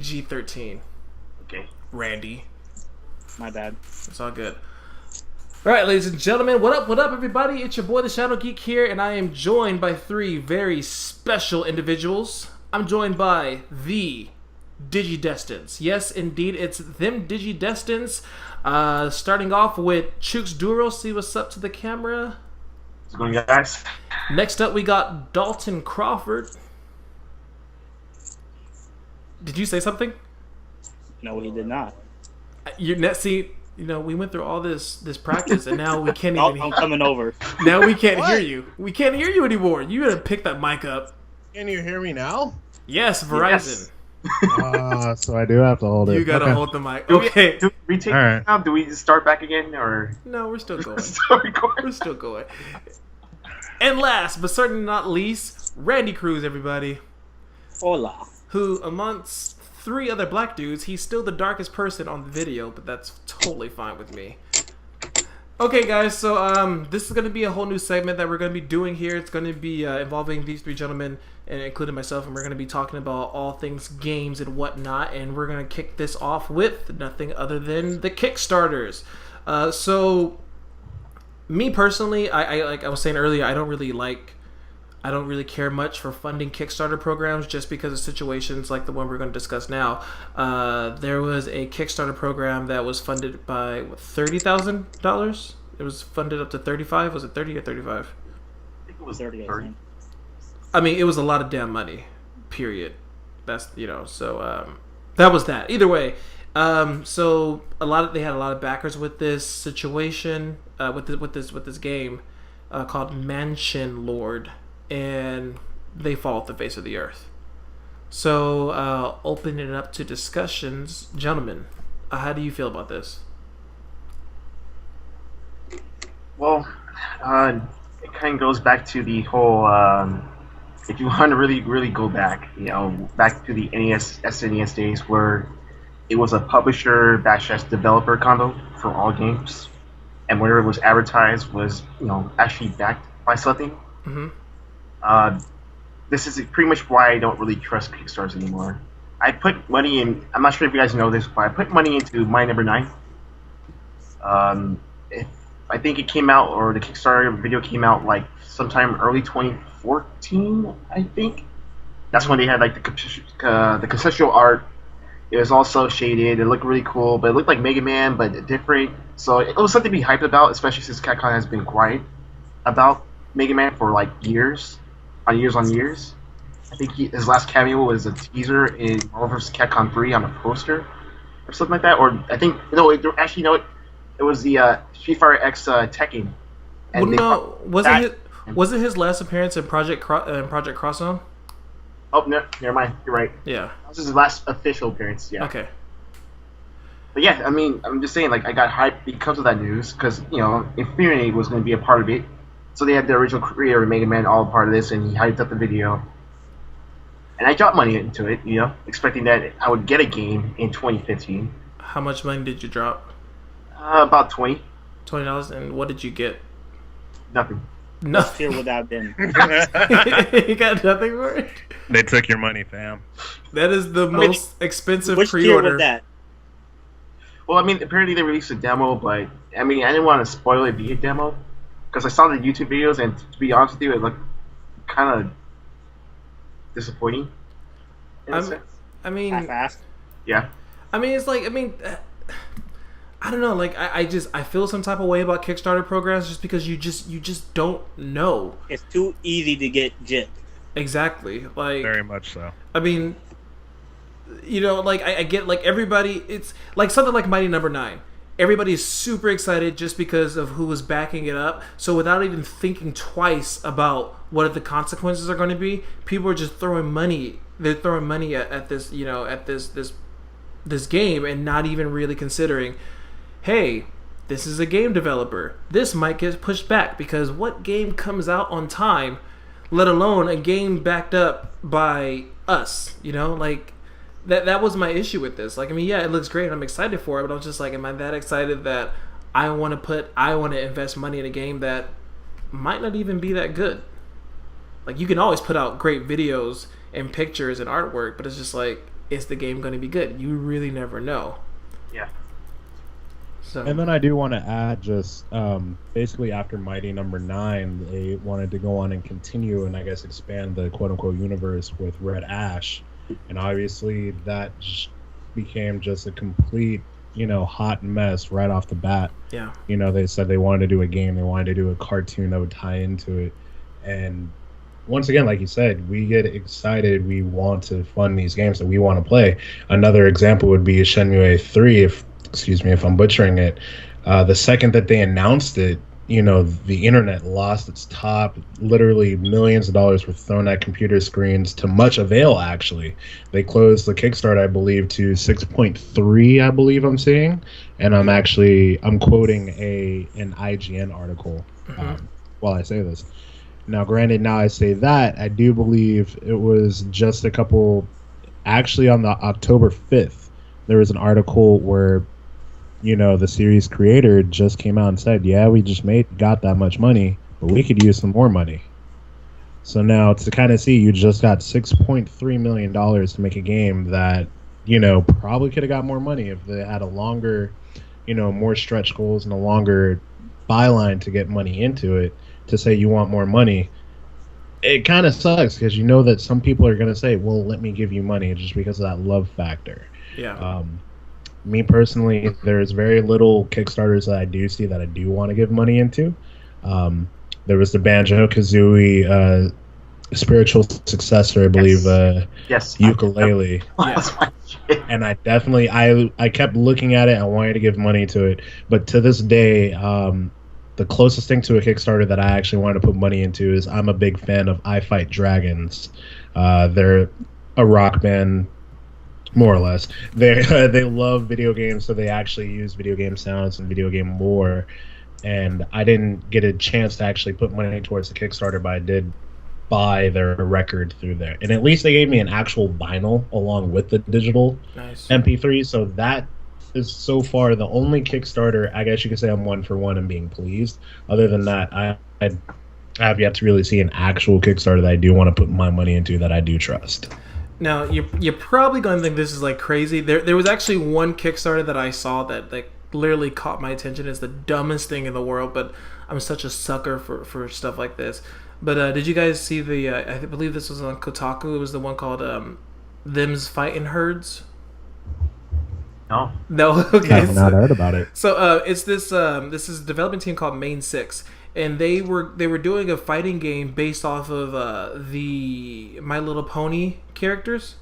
PG-13. Okay. Randy. My bad. It's all good. All right, ladies and gentlemen, what up, everybody? It's your boy, the Shadow Geek here, and I am joined by three very special individuals. I'm joined by the Digidestined. Yes, indeed, it's them Digidestined. Starting off with Chooks Duro. See what's up to the camera. What's going on, guys? Next up, we got Dalton Crawford. Did you say something? No, he did not. See, we went through all this practice, and now we can't even. I'm coming over. Now we can't hear you. We can't hear you anymore. You gotta pick that mic up. Can you hear me now? Yes, Verizon. Yes. So I do have to hold it. You gotta hold the mic. Okay. Do we take All right. now? Do we start back again, or No, we're still going. still recording? We're still going. And last, but certainly not least, Randy Cruz, everybody. Hola. Who, amongst three other black dudes, he's still the darkest person on the video, but that's totally fine with me. Okay, guys, so this is going to be a whole new segment that we're going to be doing here. It's going to be involving these three gentlemen, and including myself, and we're going to be talking about all things games and whatnot, and we're going to kick this off with nothing other than the Kickstarters. So, me personally, I like I was saying earlier, I don't really care much for funding Kickstarter programs just because of situations like the one we're going to discuss now. There was a Kickstarter program that was funded by $30,000. It was funded up to 35. Was it 30 or 35? I think it was 30. 30. I mean, it was a lot of damn money. Period. That's so that was that. Either way, so they had a lot of backers with this situation, with this game called Mansion Lord. And they fall off the face of the earth. So, opening it up to discussions, gentlemen, how do you feel about this? Well, it kind of goes back to the whole. If you want to really go back, back to the NES, SNES days where it was a publisher / developer combo for all games, and whenever it was advertised was actually backed by something. Mm-hmm. This is pretty much why I don't really trust Kickstarters anymore. I put money in. I'm not sure if you guys know this, but I put money into My Number 9. I think it came out, or the Kickstarter video came out like sometime early 2014. I think that's when they had like the conceptual art. It was also shaded. It looked really cool, but it looked like Mega Man, but different. So it was something to be hyped about, especially since Capcom has been quiet about Mega Man for like years. On years. I think his last cameo was a teaser in Marvel vs. Capcom 3 on a poster or something like that. Or I think it was the Street Fighter X Tekken. Well, no, wasn't his last appearance in Project Cross Zone? Oh no, never mind. You're right. Yeah, this is his last official appearance. Yeah. Okay. But yeah, I mean, I'm just saying, like, I got hyped because of that news, because Infinity was going to be a part of it. So they had the original creator of Mega Man all a part of this, and he hyped up the video. And I dropped money into it, expecting that I would get a game in 2015. How much money did you drop? About $20. $20, and what did you get? Nothing. Nothing. Here without them. You got nothing for it? They took your money, fam. That is the most expensive Which pre-order. tier was that? Well, I mean, apparently they released a demo, but I mean, I didn't want to spoil it via demo. Because I saw the YouTube videos, and to be honest with you, it looked kind of disappointing. I mean, Half-assed. Yeah. I mean, it's like, I don't know. Like, I feel some type of way about Kickstarter programs just because you just don't know. It's too easy to get gypped. Exactly. Like, Very much so. I mean, like I get like everybody. It's like something like Mighty Number 9. Everybody is super excited just because of who was backing it up. So without even thinking twice about what the consequences are going to be, people are just throwing money. They're throwing money at this, at this game, and not even really considering, hey, this is a game developer. This might get pushed back because what game comes out on time, let alone a game backed up by us? Like. That was my issue with this. Like, I mean, yeah, it looks great. I'm excited for it, but I was just like, am I that excited that I want to invest money in a game that might not even be that good? Like, you can always put out great videos and pictures and artwork, but it's just like, is the game going to be good? You really never know. Yeah. So And then I do want to add just basically after Mighty Number 9, they wanted to go on and continue and I guess expand the quote unquote universe with Red Ash. And obviously that became just a complete, hot mess right off the bat. yeah, They said they wanted to do a game, they wanted to do a cartoon that would tie into it. And once again, like you said, we get excited. We want to fund these games that we want to play. Another example would be Shenmue 3, excuse me if I'm butchering it. The second that they announced it, the internet lost its top. Literally millions of dollars were thrown at computer screens to much avail, actually. They closed the Kickstarter, I believe, to 6.3, I believe I'm seeing. And I'm quoting an IGN article while I say this. Now, granted, now I say that, I do believe it was just a couple... Actually, on the October 5th, there was an article where the series creator just came out and said, yeah, we just got that much money, but we could use some more money. So now to kind of see, you just got $6.3 million to make a game that, probably could have got more money if they had a longer, more stretch goals and a longer byline to get money into it, to say you want more money. It kind of sucks because that some people are going to say, well, let me give you money just because of that love factor. yeah. Me personally, there's very little Kickstarters that I do see that I do want to give money into. There was the Banjo-Kazooie spiritual successor, I believe, Yes. Ukulele. That's my shit. And I definitely, I kept looking at it. I wanted to give money to it. But to this day, the closest thing to a Kickstarter that I actually wanted to put money into is I'm a big fan of I Fight Dragons. They're a rock band, more or less. They love video games, so they actually use video game sounds and video game lore. And I didn't get a chance to actually put money towards the Kickstarter, but I did buy their record through there. And at least they gave me an actual vinyl along with the digital MP3. So that is so far the only Kickstarter, I guess you could say I'm one for one and being pleased. Other than that, I have yet to really see an actual Kickstarter that I do want to put my money into that I do trust. Now you're probably going to think this is like crazy. There was actually one Kickstarter that I saw that like literally caught my attention. It's the dumbest thing in the world, but I'm such a sucker for stuff like this. But did you guys see the? I believe this was on Kotaku. It was the one called "Them's Fighting Herds." No. No. I Okay. have not heard about it. So it's this. This is a development team called Main 6. And they were doing a fighting game based off of the My Little Pony characters,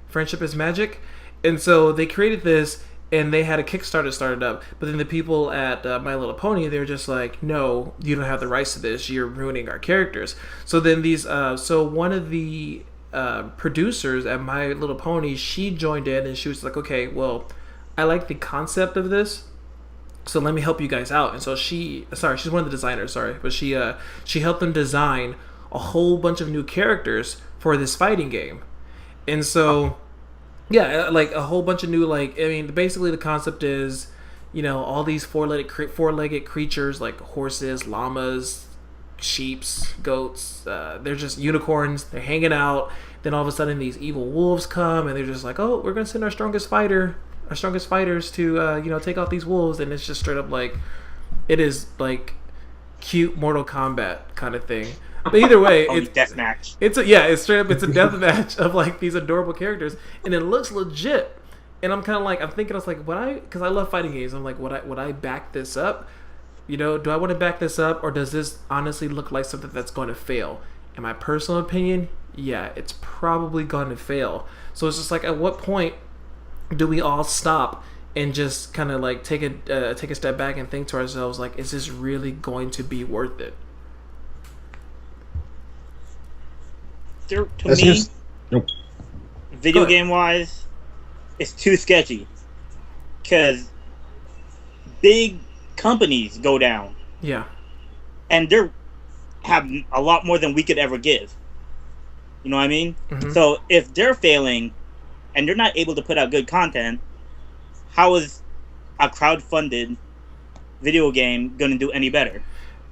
Friendship is Magic, and so they created this, and they had a Kickstarter started up. But then the people at My Little Pony, they were just like, "No, you don't have the rights to this. You're ruining our characters." So then so one of the producers at My Little Pony, she joined in, and she was like, "Okay, well, I like the concept of this. So let me help you guys out." And so she's one of the designers, but she helped them design a whole bunch of new characters for this fighting game. And so, yeah, like a whole bunch of new, basically the concept is, all these four-legged creatures like horses, llamas, sheeps, goats, they're just unicorns, they're hanging out. Then all of a sudden these evil wolves come, and they're just like, "Oh, we're going to send our strongest fighters to take out these wolves." And it's just straight up like, it is like cute Mortal Kombat kind of thing. But either way, it's deathmatch. It's straight up, it's a death match of like these adorable characters, and it looks legit. And I'm kind of like, I'm thinking, I was like, because I love fighting games. I'm like, would I back this up? Do I want to back this up, or does this honestly look like something that's going to fail? In my personal opinion, yeah, it's probably going to fail. So it's just like, at what point do we all stop and just kind of like take a step back and think to ourselves, like, is this really going to be worth it? Video game wise, it's too sketchy. Because big companies go down. Yeah. And they have a lot more than we could ever give. You know what I mean? Mm-hmm. So if they're failing and they're not able to put out good content, how is a crowd-funded video game going to do any better?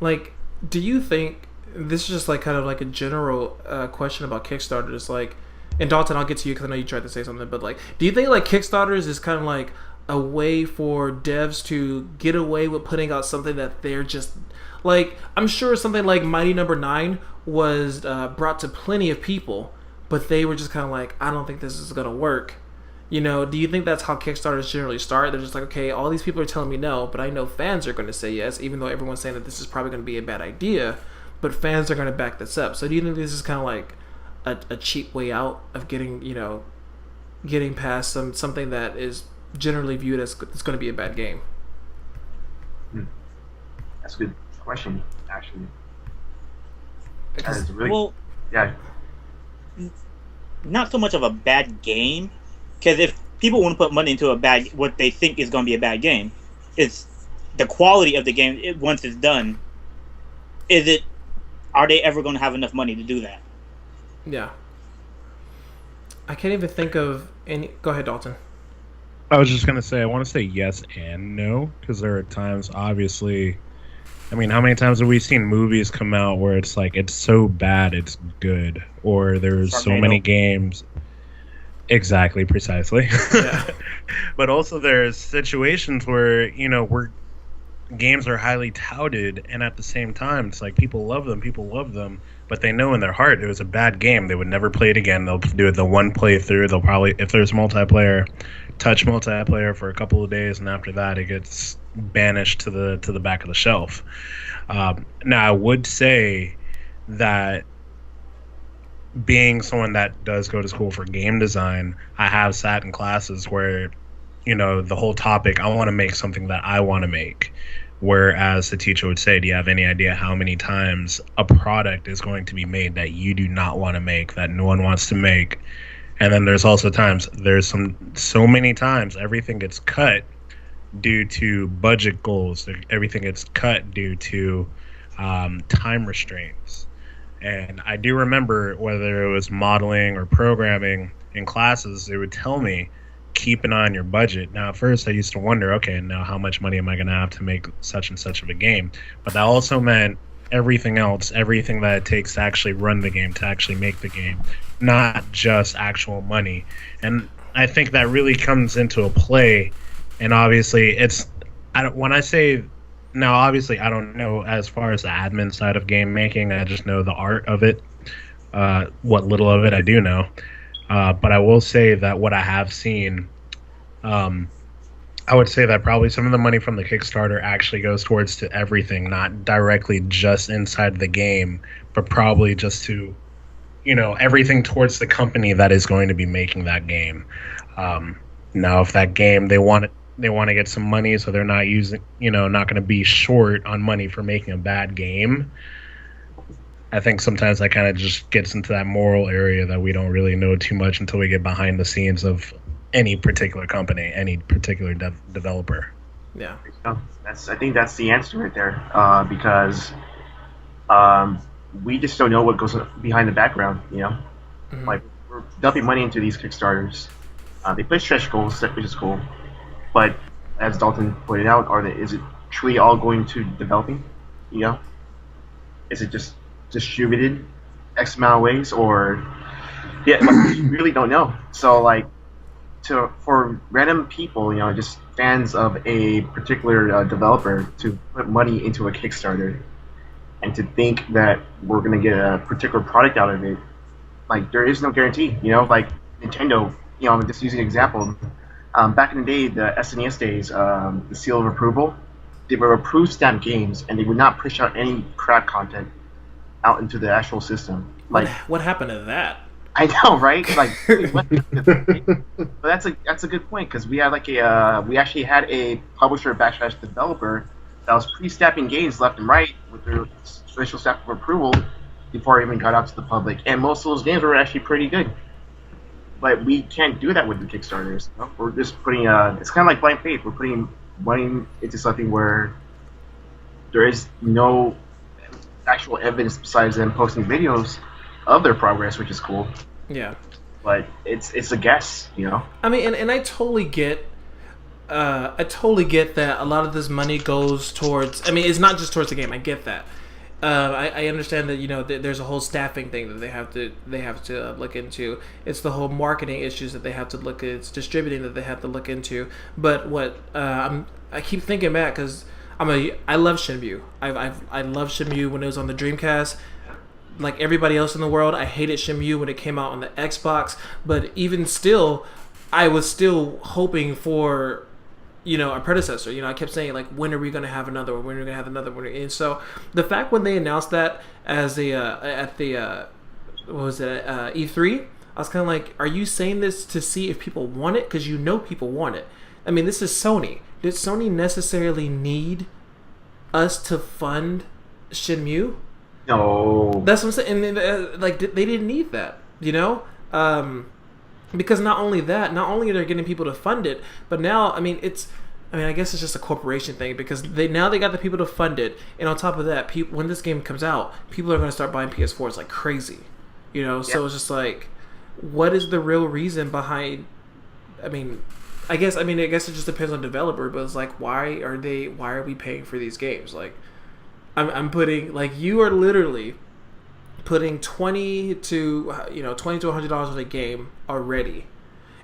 Like, do you think, this is just like kind of like a general question about Kickstarter, is like, And Dalton, I'll get to you because I know you tried to say something, but like, do you think like Kickstarters is kind of like a way for devs to get away with putting out something that they're just like? I'm sure something like Mighty Number 9 was brought to plenty of people, but they were just kind of like, I don't think this is gonna work. You know, do you think that's how Kickstarters generally start? They're just like, okay, all these people are telling me no, but I know fans are going to say yes, even though everyone's saying that this is probably going to be a bad idea, but fans are going to back this up. So do you think this is kind of like a cheap way out of getting, you know, getting past something that is generally viewed as it's going to be a bad game? That's a good question, actually. Because, That is really, Well, yeah. not so much of a bad game, because if people want to put money into what they think is going to be a bad game, it's the quality of the game once it's done. Are they ever going to have enough money to do that? yeah. I can't even think of any. Go ahead, Dalton. I was just going to say, I want to say yes and no, because there are times, obviously, I mean, how many times have we seen movies come out where it's like, it's so bad, it's good, or there's so many games. Exactly, precisely. Yeah. But also there's situations where, you know, games are highly touted, and at the same time, it's like people love them, but they know in their heart it was a bad game. They would never play it again. They'll do it the one playthrough. They'll probably, if there's multiplayer, touch multiplayer for a couple of days, and after that it gets banished to the back of the shelf. Now, I would say that being someone that does go to school for game design, I have sat in classes where, you know, the whole topic, I want to make something that I want to make. Whereas the teacher would say, do you have any idea how many times a product is going to be made that you do not want to make, that no one wants to make? And then there's also so many times everything gets cut due to budget goals. Everything gets cut due to time restraints. And I do remember, whether it was modeling or programming in classes, they would tell me, keep an eye on your budget. Now, at first I used to wonder, okay, now how much money am I going to have to make such and such of a game? But that also meant everything else, everything that it takes to actually run the game, to actually make the game, not just actual money. And I think that really comes into a play. And obviously, when I say, now obviously I don't know as far as the admin side of game making, I just know the art of it. What little of it I do know. But I will say that what I have seen, I would say that probably some of the money from the Kickstarter actually goes towards to everything, not directly just inside the game, but probably just to, you know, everything towards the company that is going to be making that game. Now, if that game, they want to get some money, so they're not not going to be short on money for making a bad game. I think sometimes that kind of just gets into that moral area that we don't really know too much until we get behind the scenes of any particular company, any particular developer. Yeah. I think that's the answer right there, because we just don't know what goes behind the background, you know? Mm-hmm. Like, we're dumping money into these Kickstarters. They put stretch goals, which is cool. But as Dalton pointed out, is it truly all going to developing? You know? Is it just distributed X amount of ways, or we really don't know. So like, for random people, you know, just fans of a particular developer to put money into a Kickstarter and to think that we're going to get a particular product out of it, like, there is no guarantee. You know, like Nintendo, you know, I'm just using an example. Back in the day, the SNES days, the seal of approval, they were approved stamp games, and they would not push out any crap content out into the actual system. Like, what happened to that? I know, right? Like, but that's a good point, because we had we actually had a publisher / developer that was pre-stamping games left and right with their special stamp of approval before it even got out to the public, and most of those games were actually pretty good. But we can't do that with the Kickstarters. You know? We're just putting it's kind of like blind faith. We're putting money into something where there is no actual evidence besides them posting videos of their progress, which is cool. Yeah. But it's a guess, you know? I mean, and I totally get that a lot of this money goes towards, I mean, it's not just towards the game, I get that. I understand that there's a whole staffing thing that they have to look into. It's the whole marketing issues that they have to look at. It's distributing that they have to look into. But what I keep thinking back because I love Shenmue. I love Shenmue when it was on the Dreamcast. Like everybody else in the world, I hated Shenmue when it came out on the Xbox. But even still, I was still hoping for a predecessor. I kept saying, like, when are we going to have another one? When are we going to have another one? And so the fact when they announced that as at the what was it, E3, I was kind of like, are you saying this to see if people want it? Because people want it. I mean, this is Sony. Did Sony necessarily need us to fund Shenmue? No. That's what I'm saying. And they didn't need that, because not only are they getting people to fund it, but now, I guess it's just a corporation thing because they got the people to fund it, and on top of that, when this game comes out, people are going to start buying PS4s like crazy, So it's just like, what is the real reason behind? I guess it just depends on the developer, but it's like, why are we paying for these games? Like, I'm putting, like, you are literally putting $20 to $100 on a game already,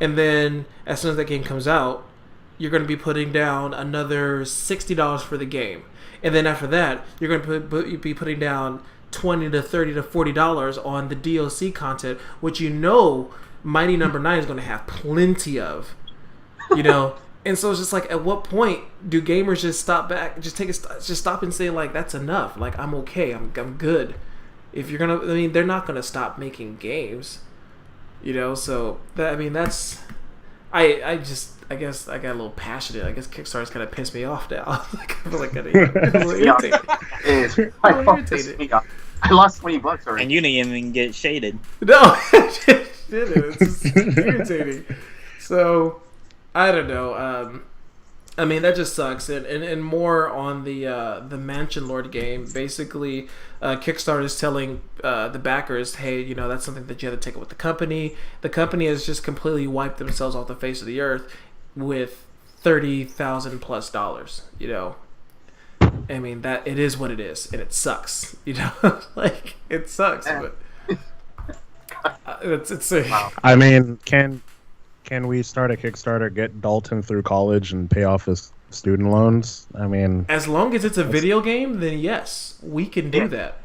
and then as soon as that game comes out, you're going to be putting down another $60 for the game, and then after that, you're going to be putting down $20 to $30 to $40 on the DLC content, which Mighty Number 9 is going to have plenty of, And so it's just like, at what point do gamers just stop back, just stop and say, like, that's enough, like, I'm okay, I'm good. If you're gonna, they're not gonna stop making games, So that's, I guess I got a little passionate. I guess Kickstarter's kind of pissed me off now. I feel like I'm a little irritated. I lost $20 already. And you didn't even get shaded. No, it's just irritating. So I don't know. That just sucks. And more on the Mansion Lord game. Basically, Kickstarter is telling the backers, hey, that's something that you have to take up with the company. The company has just completely wiped themselves off the face of the earth with $30,000 plus. That it is what it is, and it sucks. Like, it sucks, but it's wow. Can we start a Kickstarter, get Dalton through college, and pay off his student loans? As long as it's a video game, then yes, we can do that.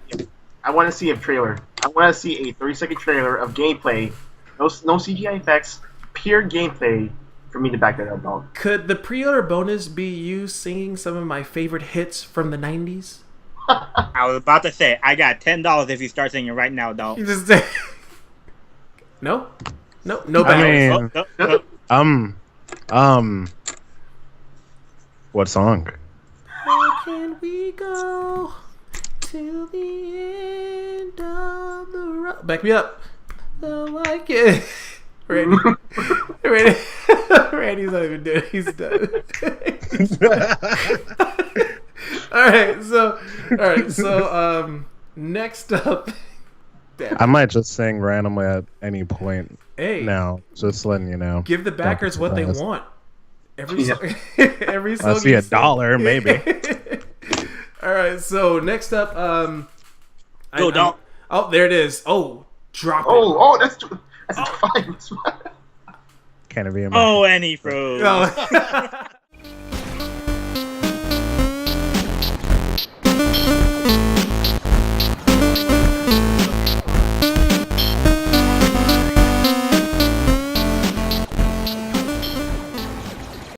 I want to see a trailer. I want to see a 30-second trailer of gameplay. No CGI effects, pure gameplay for me to back that up, dog. Could the pre-order bonus be you singing some of my favorite hits from the 90s? I was about to say, I got $10 if you start singing right now, dog. You just say... No balance. What song? Where can we go till the end of the road? Back me up. Oh, I can. Randy's not even dead. He's done. All right. So next up. I might just sing randomly at any point. Hey, now, just letting you know. Give the backers what they want. Every song. I see $1, maybe. All right. So next up, go Dalton. Oh, there it is. Oh, drop it. Oh, that's fine. Can't it be? Oh, and he froze. No.